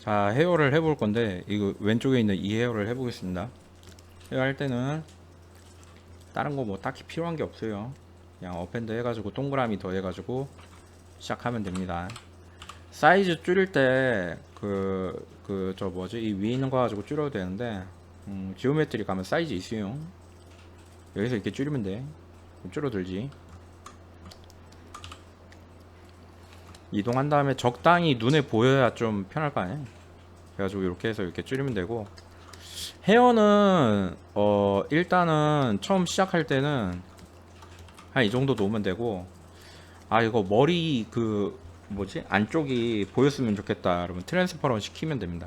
자, 헤어를 해볼 건데 이거 왼쪽에 있는 이 헤어를 해보겠습니다. 헤어 할 때는 다른 거 뭐 딱히 필요한 게 없어요. 그냥 업핸드 해가지고 동그라미 더 해가지고 시작하면 됩니다. 사이즈 줄일 때 저 뭐지, 이 위에 있는 거 가지고 줄여도 되는데 지오메트리 가면 사이즈 있어요. 여기서 이렇게 줄이면 돼. 줄어들지. 이동한 다음에 적당히 눈에 보여야 좀 편할 거 아니야. 그래가지고 이렇게 해서 이렇게 줄이면 되고, 헤어는 일단은 처음 시작할 때는 한 이 정도 놓으면 되고, 아 이거 머리 그 뭐지, 안쪽이 보였으면 좋겠다 그러면 트랜스퍼런 시키면 됩니다.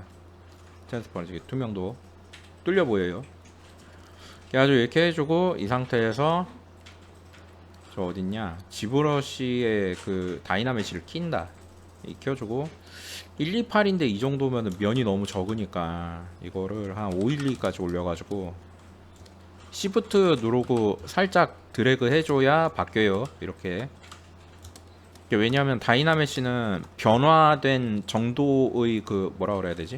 트랜스퍼런 시키 투명도 뚫려 보여요. 그래가지고 이렇게 해주고, 이 상태에서 저 어딨냐, 지브러쉬의 그 다이나메시를 낀다. 이 켜주고, 128인데 이 정도면 면이 너무 적으니까 이거를 한 512까지 올려가지고 시프트 누르고 살짝 드래그 해줘야 바뀌어요. 이렇게. 왜냐하면 다이나메시는 변화된 정도의 그 뭐라 그래야 되지?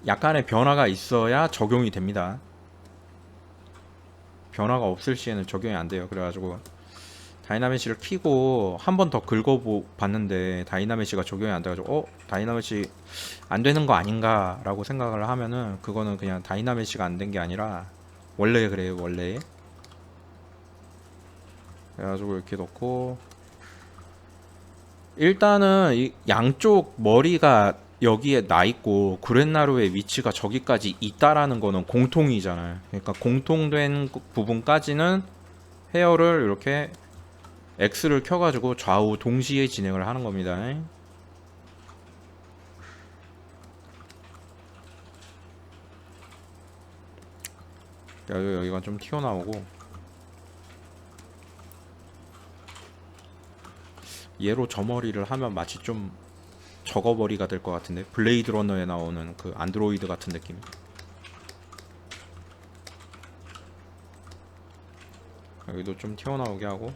약간의 변화가 있어야 적용이 됩니다. 변화가 없을 시에는 적용이 안 돼요. 그래가지고 다이나메시를 키고 한 번 더 긁어봤는데 다이나메시가 적용이 안 돼가지고 다이나메시 안 되는 거 아닌가 라고 생각을 하면은, 그거는 그냥 다이나메시가 안 된 게 아니라 원래 그래요, 원래. 그래가지고 이렇게 넣고, 일단은 이 양쪽 머리가 여기에 나 있고 구렛나루의 위치가 저기까지 있다라는 거는 공통이잖아요. 그러니까 공통된 부분까지는 헤어를 이렇게 X를 켜가지고 좌우 동시에 진행을 하는 겁니다. 여기가 좀 튀어나오고, 얘로 저 머리를 하면 마치 좀 저거머리가 될 것 같은데, 블레이드 러너에 나오는 그 안드로이드 같은 느낌. 여기도 좀 튀어나오게 하고.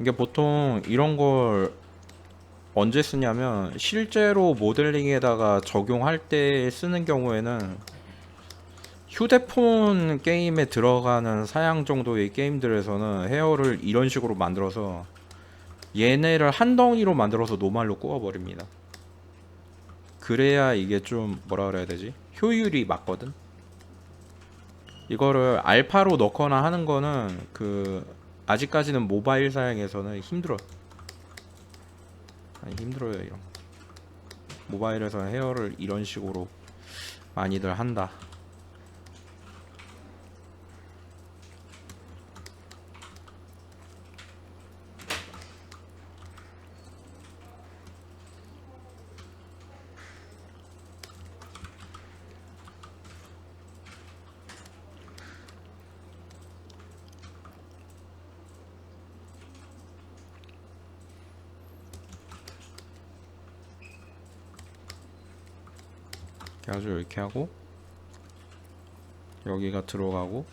이게 보통 이런 걸 언제 쓰냐면, 실제로 모델링에다가 적용할 때 쓰는 경우에는 휴대폰 게임에 들어가는 사양 정도의 게임들에서는 헤어를 이런 식으로 만들어서 얘네를 한 덩이로 만들어서 노말로 구워버립니다. 그래야 이게 좀 뭐라 그래야 되지, 효율이 맞거든. 이거를 알파로 넣거나 하는 거는 그 아직까지는 모바일 사양에서는 힘들어. 아니, 힘들어요. 이런 모바일에서 헤어를 이런 식으로 많이들 한다. 그래가지고 이렇게 하고, 여기가 들어가고,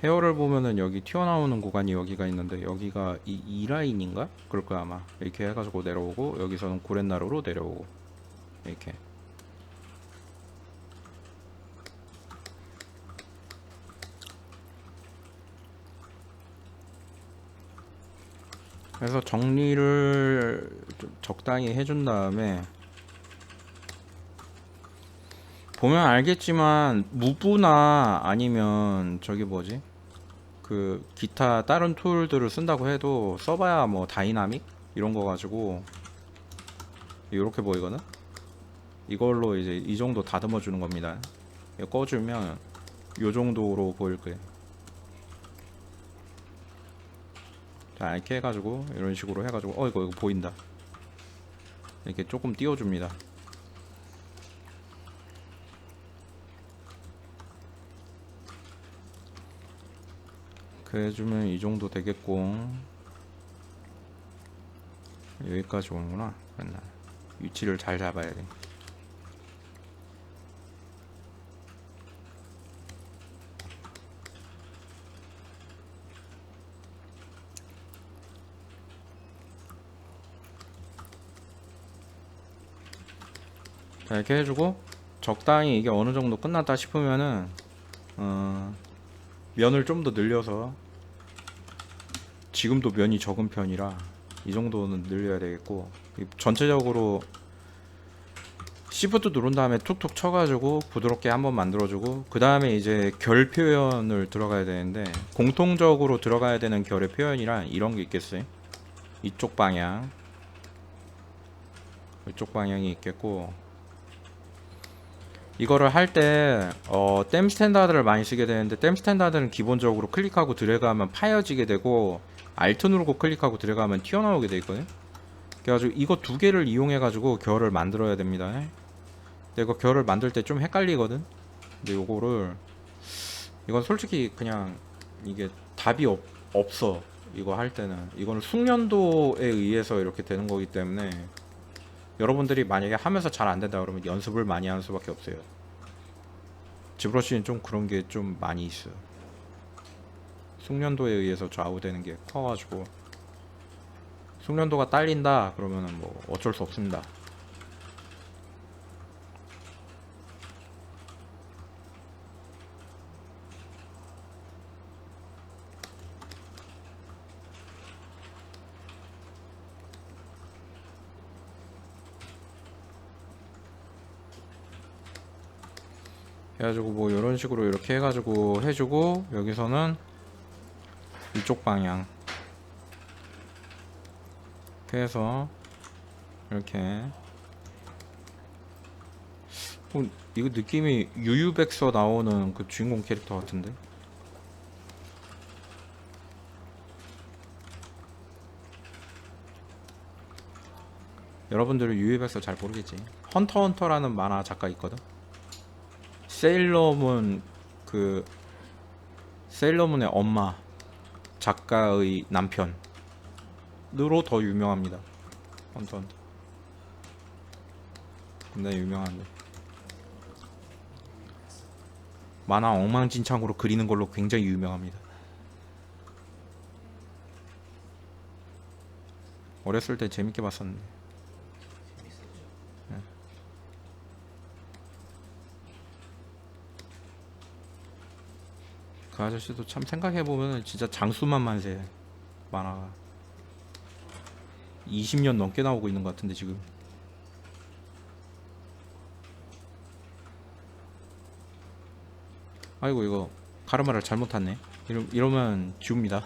헤어를 보면은 여기 튀어나오는 구간이 여기가 있는데, 여기가 이 라인인가? 그럴 거야 아마. 이렇게 해가지고 내려오고, 여기서는 구렛나루로 내려오고, 이렇게. 그래서 정리를 좀 적당히 해준 다음에, 보면 알겠지만 무브나 아니면 저기 뭐지, 그 기타 다른 툴들을 쓴다고 해도 써봐야 뭐 다이나믹 이런 거 가지고 이렇게 보이거든. 이걸로 이제 이 정도 다듬어 주는 겁니다. 이거 꺼주면 요 정도로 보일 거예요. 자, 이렇게 해가지고 이런 식으로 해가지고 이거 보인다, 이렇게 조금 띄워줍니다. 그래주면 이 정도 되겠고, 여기까지 오는구나. 맨날 위치를 잘 잡아야 돼. 자, 이렇게 해주고 적당히 이게 어느 정도 끝났다 싶으면은 면을 좀 더 늘려서, 지금도 면이 적은 편이라 이 정도는 늘려야 되겠고, 전체적으로 시프트 누른 다음에 툭툭 쳐가지고 부드럽게 한번 만들어주고, 그 다음에 이제 결 표현을 들어가야 되는데, 공통적으로 들어가야 되는 결의 표현이란 이런 게 있겠어요. 이쪽 방향, 이쪽 방향이 있겠고, 이거를 할 때 댐 스탠다드를 많이 쓰게 되는데, 댐 스탠다드는 기본적으로 클릭하고 드래그하면 파여지게 되고, 알트 누르고 클릭하고 드래그하면 튀어나오게 돼 있거든요. 그래가지고 이거 두 개를 이용해 가지고 결을 만들어야 됩니다. 근데 이거 결을 만들 때 좀 헷갈리거든. 근데 요거를, 이건 솔직히 그냥 이게 답이 없어. 이거 할 때는 이거는 숙련도에 의해서 이렇게 되는 거기 때문에, 여러분들이 만약에 하면서 잘 안 된다 그러면 연습을 많이 하는 수밖에 없어요. 지브러시는 좀 그런 게 좀 많이 있어요. 숙련도에 의해서 좌우되는 게 커가지고, 숙련도가 딸린다 그러면은 뭐 어쩔 수 없습니다. 해가지고 뭐 이런 식으로 이렇게 해가지고 해주고, 여기서는 이쪽 방향 이렇게 해서 이렇게. 이거 느낌이 유유백서 나오는 그 주인공 캐릭터 같은데. 여러분들은 유유백서 잘 모르겠지. 헌터헌터라는 만화 작가 있거든. 세일러문, 그 세일러문의 엄마 작가의 남편으로 더 유명합니다. 헌터헌터 근데 유명한데, 만화 엉망진창으로 그리는 걸로 굉장히 유명합니다. 어렸을 때 재밌게 봤었는데. 그 아저씨도 참 생각해보면 진짜 장수만 만세. 만화가 20년 넘게 나오고 있는 것 같은데 지금. 아이고, 이거 가르마를 잘못 탔네. 이러면 지웁니다.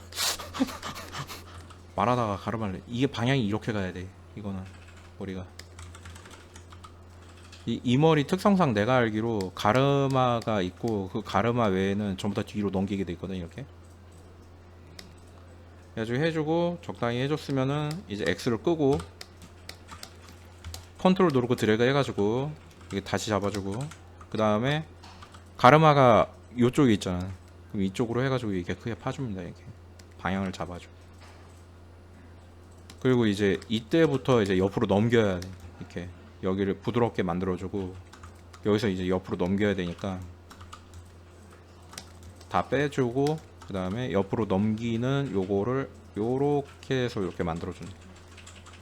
말하다가 가르마를, 이게 방향이 이렇게 가야 돼. 이거는 머리가, 이 머리 특성상 내가 알기로 가르마가 있고, 그 가르마 외에는 전부 다 뒤로 넘기게 돼 있거든. 이렇게 해가지고 해주고, 적당히 해줬으면은 이제 X를 끄고 컨트롤 누르고 드래그 해가지고 이게 다시 잡아주고, 그 다음에 가르마가 요쪽에 있잖아. 그럼 이쪽으로 해가지고 이렇게 크게 파줍니다. 이렇게 방향을 잡아줘. 그리고 이제 이때부터 이제 옆으로 넘겨야 돼. 이렇게 여기를 부드럽게 만들어주고, 여기서 이제 옆으로 넘겨야 되니까 다 빼주고, 그 다음에 옆으로 넘기는 요거를 요렇게 해서 이렇게 만들어주네.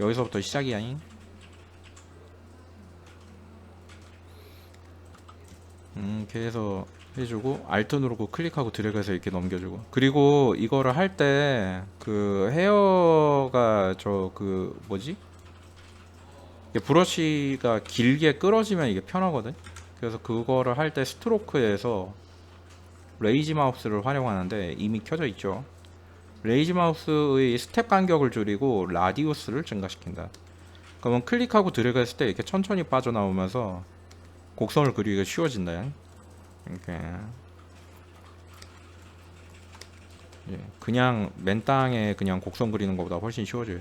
여기서부터 시작이야잉. 이렇게 해서 해주고, 알트 누르고 클릭하고 드래그해서 이렇게 넘겨주고. 그리고 이거를 할 때 그 헤어가 저 그 뭐지, 이게 브러쉬가 길게 끌어지면 이게 편하거든. 그래서 그거를 할 때 스트로크에서 레이지 마우스를 활용하는데, 이미 켜져 있죠. 레이지 마우스의 스텝 간격을 줄이고 라디우스를 증가시킨다. 그러면 클릭하고 드래그 했을 때 이렇게 천천히 빠져나오면서 곡선을 그리기가 쉬워진다. 이렇게. 그냥 맨 땅에 그냥 곡선 그리는 것보다 훨씬 쉬워져요.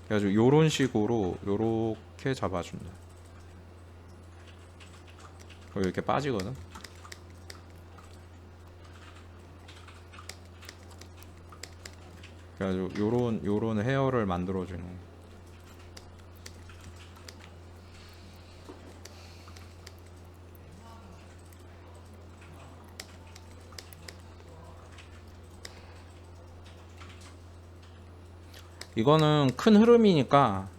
그래가지고 요런 식으로 요렇게 잡아준다. 그리고 이렇게 빠지거든. 그래가지고 요런 헤어를 만들어주는. 이거는 큰 흐름이니까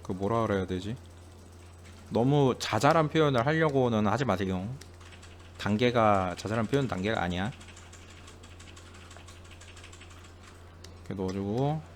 그 뭐라 그래야 되지? 너무 자잘한 표현을 하려고는 하지 마세요. 단계가 자잘한 표현 단계가 아니야. 이렇게 넣어주고,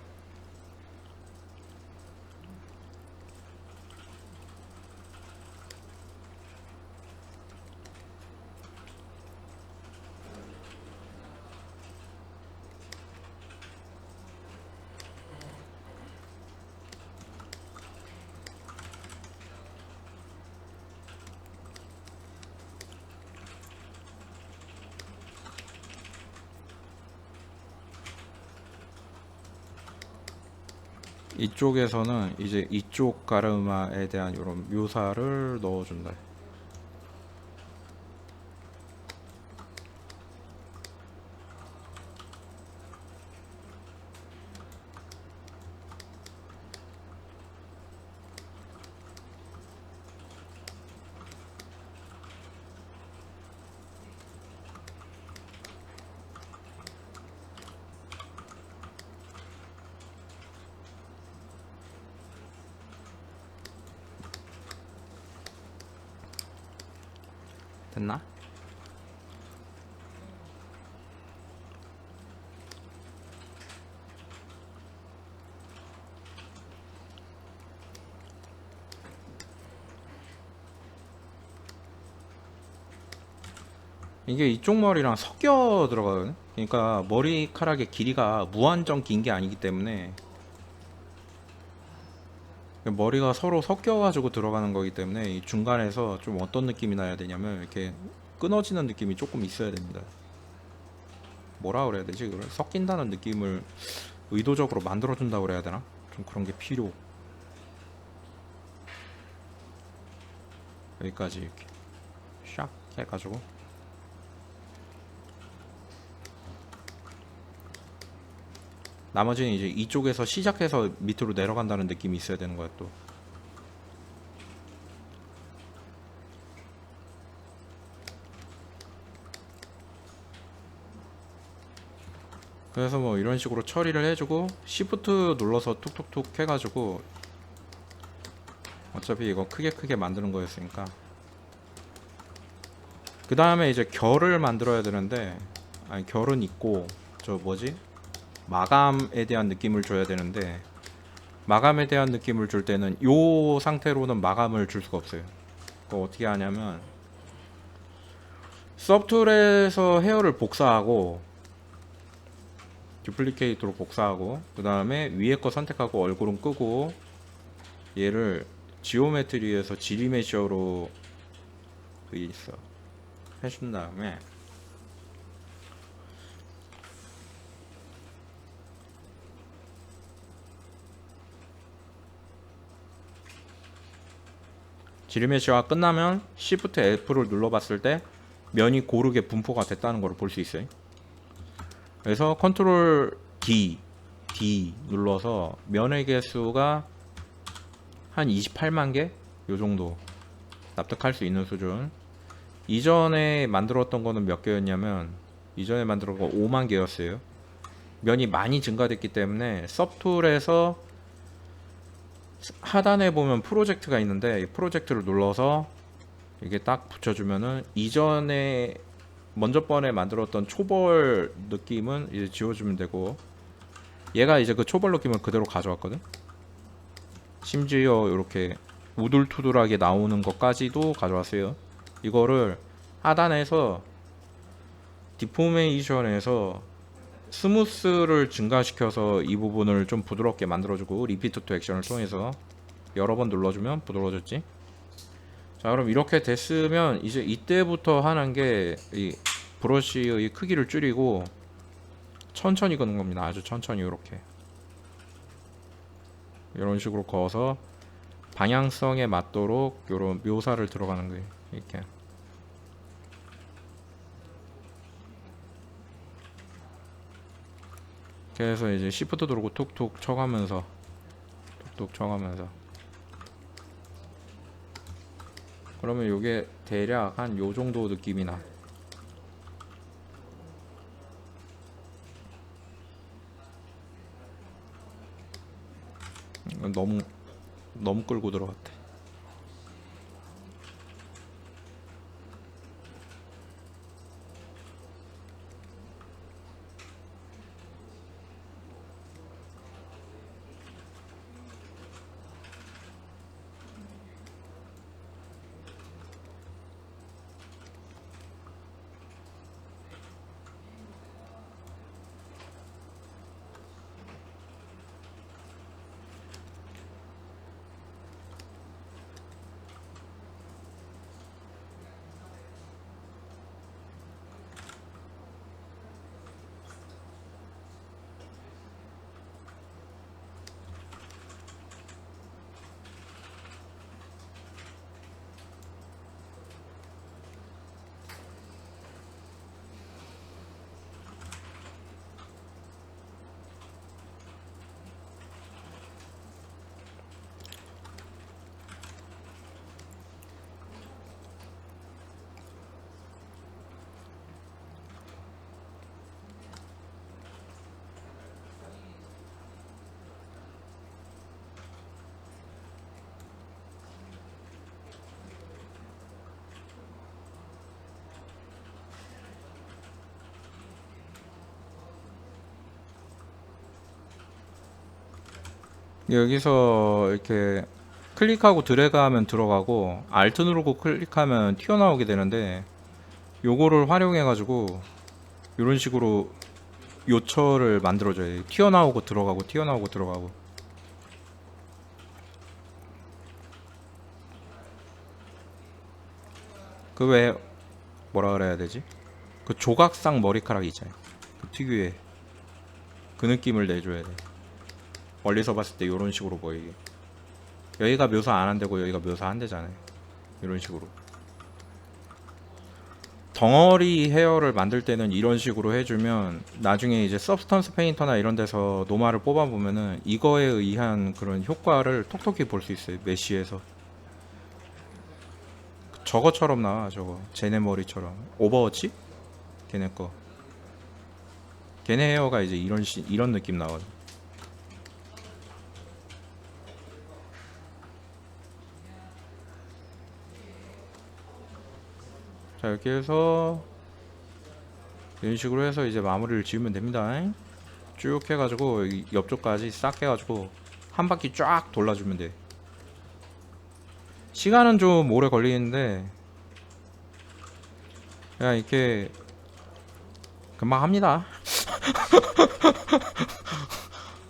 이쪽에서는 이제 이쪽 가르마에 대한 이런 묘사를 넣어준다. 됐나? 이게 이쪽 머리랑 섞여 들어가거든. 그러니까 머리카락의 길이가 무한정 긴 게 아니기 때문에 머리가 서로 섞여가지고 들어가는 거기 때문에 이 중간에서 좀 어떤 느낌이 나야 되냐면 이렇게 끊어지는 느낌이 조금 있어야 됩니다. 뭐라 그래야 되지? 그걸 섞인다는 느낌을 의도적으로 만들어준다고 그래야 되나? 좀 그런 게 필요. 여기까지 이렇게 샥 해가지고 나머지는 이제 이쪽에서 시작해서 밑으로 내려간다는 느낌이 있어야 되는 거야 또. 그래서 뭐 이런 식으로 처리를 해주고 Shift 눌러서 툭툭툭 해가지고 어차피 이거 크게 만드는 거였으니까 그 다음에 이제 결을 만들어야 되는데, 아니 결은 있고 저 뭐지? 마감에 대한 느낌을 줘야 되는데 마감에 대한 느낌을 줄 때는 요 상태로는 마감을 줄 수가 없어요. 그거 어떻게 하냐면 서브툴에서 헤어를 복사하고 듀플리케이트로 복사하고 그 다음에 위에 거 선택하고 얼굴은 끄고 얘를 지오메트리에서 지리메셔로 있어 해준 다음에 지리메시가 끝나면 Shift F를 눌러봤을 때 면이 고르게 분포가 됐다는 걸 볼 수 있어요. 그래서 컨트롤 D 눌러서 면의 개수가 한 28만 개? 요 정도 납득할 수 있는 수준. 이전에 만들었던 거는 몇 개였냐면 이전에 만들었던 거 5만 개였어요. 면이 많이 증가됐기 때문에 서브툴에서 하단에 보면 프로젝트가 있는데 이 프로젝트를 눌러서 이게 딱 붙여주면은 이전에 먼저 번에 만들었던 초벌 느낌은 이제 지워주면 되고 얘가 이제 그 초벌 느낌을 그대로 가져왔거든. 심지어 이렇게 우둘투둘하게 나오는 것까지도 가져왔어요. 이거를 하단에서 디포메이션에서 스무스를 증가시켜서 이 부분을 좀 부드럽게 만들어주고 리피트 투 액션을 통해서 여러 번 눌러주면 부드러워졌지. 자, 그럼 이렇게 됐으면 이제 이때부터 하는 게 이 브러쉬의 크기를 줄이고 천천히 그는 겁니다. 아주 천천히 이렇게 이런 식으로 그어서 방향성에 맞도록 이런 묘사를 들어가는 거예요. 이렇게. 그래서 이제 시프트 누르고 툭툭 쳐가면서 그러면 요게 대략 한 요 정도 느낌이 나. 너무 너무 끌고 들어갔대. 여기서 이렇게 클릭하고 드래그하면 들어가고 알트 누르고 클릭하면 튀어나오게 되는데, 요거를 활용해 가지고 이런 식으로 요처를 만들어줘야 돼. 튀어나오고 들어가고 튀어나오고 들어가고. 그 왜 뭐라 그래야 되지? 그 조각상 머리카락 있잖아요. 그 특유의 그 느낌을 내줘야 돼. 멀리서 봤을 때 이런 식으로 보이게. 여기가 묘사 안 한다고 여기가 묘사 한대잖아요. 이런 식으로. 덩어리 헤어를 만들 때는 이런 식으로 해주면 나중에 이제 서브스턴스 페인터나 이런 데서 노마를 뽑아보면은 이거에 의한 그런 효과를 톡톡히 볼 수 있어요. 메쉬에서. 저거처럼 나와. 저거 쟤네 머리처럼. 오버워치? 걔네 거. 걔네 헤어가 이제 이런 느낌 나거든. 자, 이렇게 해서 이런 식으로 해서 이제 마무리를 지으면 됩니다. 쭉 해가지고 여기 옆쪽까지 싹 해가지고 한 바퀴 쫙 돌려주면 돼. 시간은 좀 오래 걸리는데 그냥 이렇게 금방 합니다.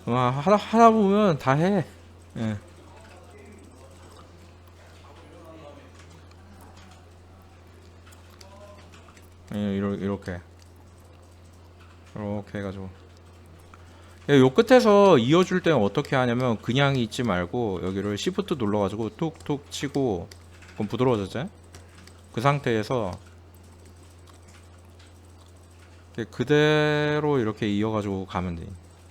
하다 보면 다 해. 예. 이렇게 해가지고 요 끝에서 이어줄 때는 어떻게 하냐면 그냥 있지 말고 여기를 Shift 눌러가지고 툭툭 치고, 그럼 부드러워졌죠? 그 상태에서 그대로 이렇게 이어가지고 가면 돼.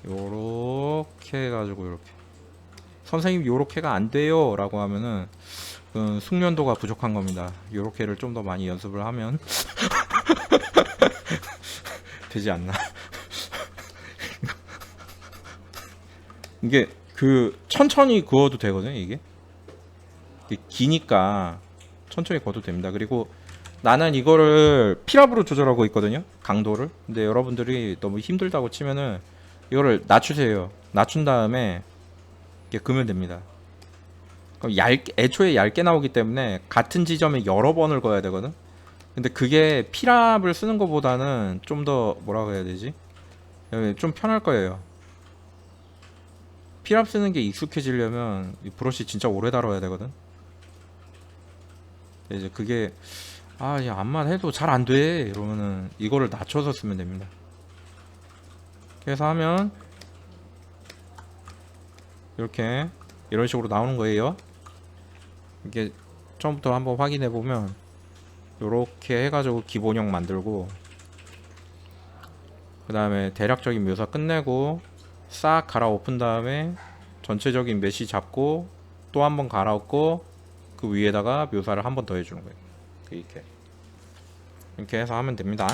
요렇게 해가지고 이렇게. 선생님 요렇게가 안 돼요 라고 하면은 숙련도가 부족한 겁니다. 요렇게를 좀 더 많이 연습을 하면 되지 않나. 이게 천천히 구워도 되거든요. 이게 기니까 천천히 구워도 됩니다. 그리고 나는 이거를 피랍으로 조절하고 있거든요, 강도를. 근데 여러분들이 너무 힘들다고 치면은 이거를 낮추세요. 낮춘 다음에 이렇게 그으면 됩니다. 그럼 애초에 얇게 나오기 때문에 같은 지점에 여러 번을 그어야 되거든. 근데 그게 피랍을 쓰는 것보다는 좀 더 뭐라고 해야 되지? 좀 편할 거예요. 피랍 쓰는 게 익숙해지려면 이 브러쉬 진짜 오래 다뤄야 되거든. 이제 그게 야, 암만 해도 잘 안 돼 이러면은 이거를 낮춰서 쓰면 됩니다. 그래서 하면 이렇게 이런 식으로 나오는 거예요. 이게 처음부터 한번 확인해 보면 이렇게 해가지고 기본형 만들고, 그 다음에 대략적인 묘사 끝내고 싹 갈아엎은 다음에 전체적인 메시 잡고 또 한번 갈아엎고 그 위에다가 묘사를 한 번 더 해주는 거예요. 이렇게 해서 하면 됩니다.